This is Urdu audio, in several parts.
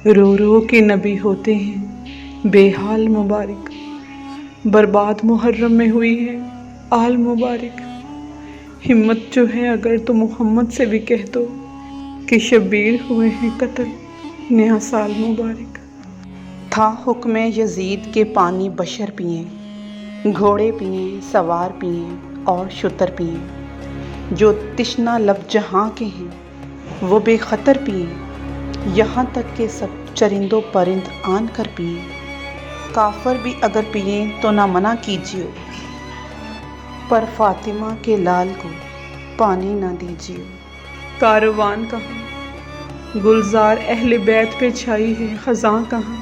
رو رو کے نبی ہوتے ہیں بے حال مبارک، برباد محرم میں ہوئی ہے آل مبارک۔ ہمت جو ہے اگر تو محمد سے بھی کہہ دو کہ شبیر ہوئے ہیں قتل، نیا سال مبارک۔ تھا حکم یزید کے پانی بشر پئیں، گھوڑے پئیں، سوار پئیں اور شتر پئیں، جو تشنہ لب جہاں کے ہیں وہ بے خطر پئیں، یہاں تک کہ سب چرند و پرند آن کر پئیں، کافر بھی اگر پئیں تو نہ منع کیجیو، پر فاطمہ کے لال کو پانی نہ دیجیو۔ کاروان کہاں، گلزار اہل بیت پہ چھائی ہے خزاں کہاں،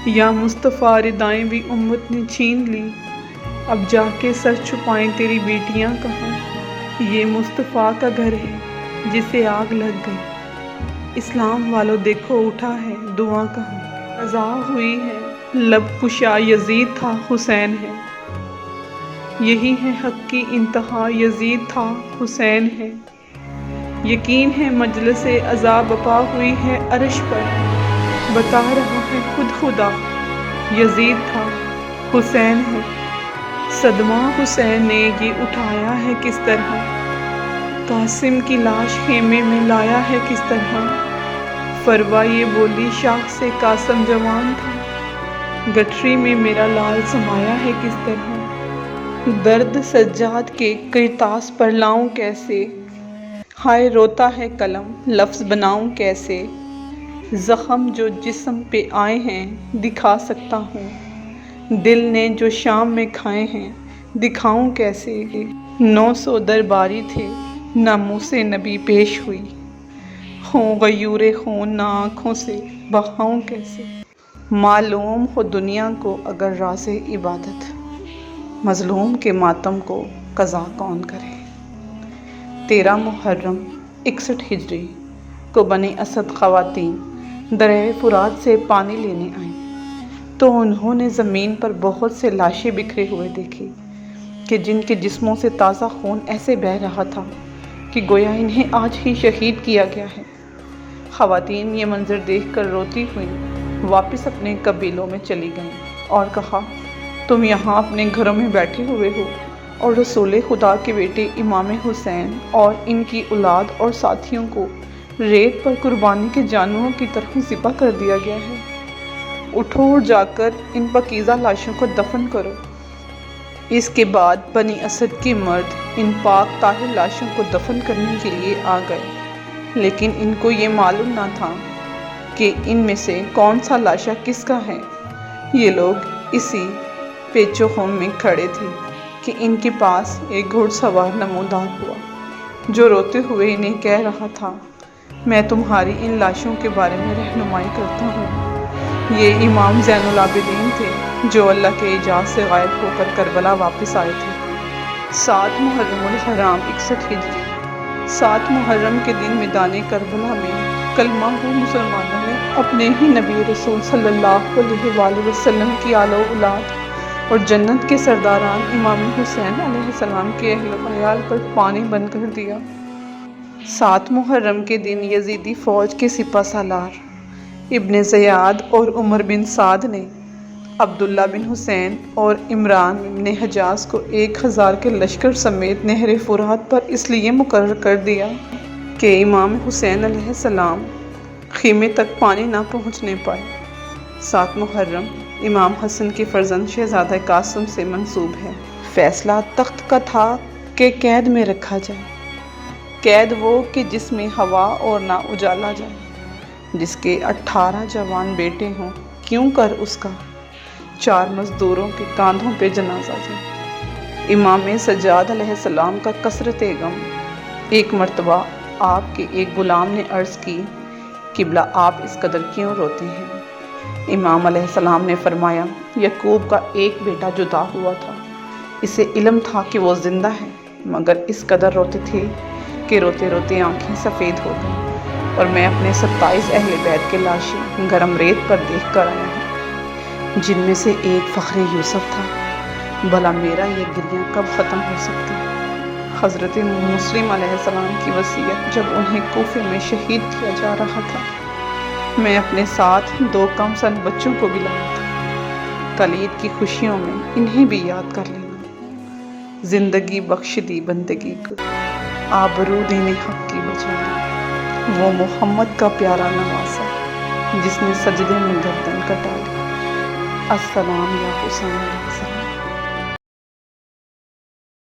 یا مصطفیٰ ردائیں بھی امت نے چھین لی، اب جا کے سر چھپائیں تیری بیٹیاں کہاں۔ یہ مصطفیٰ کا گھر ہے جسے آگ لگ گئی، اسلام والو دیکھو اٹھا ہے دھواں کہاں۔ قضا ہوئی ہے لب کشا یزید تھا حسین ہے، یہی ہے حق کی انتہا یزید تھا حسین ہے، یقین ہے مجلس عزا بپا ہوئی ہے عرش پر، بتا رہا ہے خود خدا یزید تھا حسین ہے۔ صدمہ حسین نے یہ اٹھایا ہے کس طرح، قاسم کی لاش خیمے میں لایا ہے کس طرح، فروا یہ بولی شاخ سے قاسم جوان تھا، گٹھری میں میرا لال سمایا ہے کس طرح۔ درد سجاد کے کرتاس پر لاؤں کیسے، ہائے روتا ہے قلم لفظ بناؤں کیسے، زخم جو جسم پہ آئے ہیں دکھا سکتا ہوں، دل نے جو شام میں کھائے ہیں دکھاؤں کیسے۔ 900 درباری تھے نہ منہ سے نبی پیش ہوئی، ہوں غیور خون نہ آنکھوں سے بہاؤں کیسے۔ معلوم ہو دنیا کو اگر راز عبادت، مظلوم کے ماتم کو قضا کون کرے۔ 13 محرم 61 ہجری کو بنی اسد خواتین دریائے فرات سے پانی لینے آئیں تو انہوں نے زمین پر بہت سے لاشیں بکھرے ہوئے دیکھی کہ جن کے جسموں سے تازہ خون ایسے بہہ رہا تھا کہ گویا انہیں آج ہی شہید کیا گیا ہے۔ خواتین یہ منظر دیکھ کر روتی ہوئیں واپس اپنے قبیلوں میں چلی گئیں اور کہا، تم یہاں اپنے گھروں میں بیٹھے ہوئے ہو اور رسول خدا کے بیٹے امام حسین اور ان کی اولاد اور ساتھیوں کو ریت پر قربانی کے جانوروں کی طرح ذبح کر دیا گیا ہے، اٹھو اور جا کر ان پاکیزہ لاشوں کو دفن کرو۔ اس کے بعد بنی اسد کے مرد ان پاک طاہر لاشوں کو دفن کرنے کے لیے آ گئے، لیکن ان کو یہ معلوم نہ تھا کہ ان میں سے کون سا لاشا کس کا ہے۔ یہ لوگ اسی پیچ و خم میں کھڑے تھے کہ ان کے پاس ایک گھڑ سوار نمودار ہوا جو روتے ہوئے انہیں کہہ رہا تھا، میں تمہاری ان لاشوں کے بارے میں رہنمائی کرتا ہوں۔ یہ امام زین العابدین تھے جو اللہ کے اعجاز سے غائب ہو کر کربلا واپس آئے تھے۔ 7 محرم الحرام 61 ہجری 7 محرم کے دن میدان کربلا میں کلمہ گو مسلمانوں نے اپنے ہی نبی رسول صلی اللہ علیہ وآلہ وسلم کی آل و اولاد اور جنت کے سرداران امام حسین علیہ السلام کے اہل و عیال پر پانی بند کر دیا۔ 7 محرم کے دن یزیدی فوج کے سپہ سالار ابن زیاد اور عمر بن سعد نے عبداللہ بن حسین اور عمران بن حجاز کو 1000 کے لشکر سمیت نہر فرات پر اس لیے مقرر کر دیا کہ امام حسین علیہ السلام خیمے تک پانی نہ پہنچنے پائے۔ 7 محرم امام حسن کے فرزند شہزادہ قاسم سے منسوب ہے۔ فیصلہ تخت کا تھا کہ قید میں رکھا جائے، قید وہ کہ جس میں ہوا اور نہ اجالا جائے، جس کے 18 جوان بیٹے ہوں کیوں کر اس کا 4 مزدوروں کے کاندھوں پہ جنازہ جائے۔ امام سجاد علیہ السلام کا کثرت غم۔ ایک مرتبہ آپ کے ایک غلام نے عرض کی، قبلہ آپ اس قدر کیوں روتے ہیں؟ امام علیہ السلام نے فرمایا، یعقوب کا ایک بیٹا جدا ہوا تھا، اسے علم تھا کہ وہ زندہ ہے، مگر اس قدر روتے تھے کہ روتے روتے آنکھیں سفید ہو گئیں، اور میں اپنے 27 اہل بیت کے لاشیں گرم ریت پر دیکھ کر آیا ہوں، جن میں سے ایک فخر یوسف تھا، بھلا میرا یہ گریہ کب ختم ہو سکتا ہے؟ حضرت مسلم علیہ السلام کی وصیت جب انہیں کوفے میں شہید کیا جا رہا تھا میں اپنے ساتھ 2 کم سن بچوں کو بھی لایا تھا۔ کل عید کی خوشیوں میں انہیں بھی یاد کر لینا۔ زندگی بخش دی بندگی کو، آبرو دینے حق کی بچا دی۔ وہ محمد کا پیارا نواسا جس نے سجدے میں گردن کٹا لی۔ السلام یا حسین علیہ السلام۔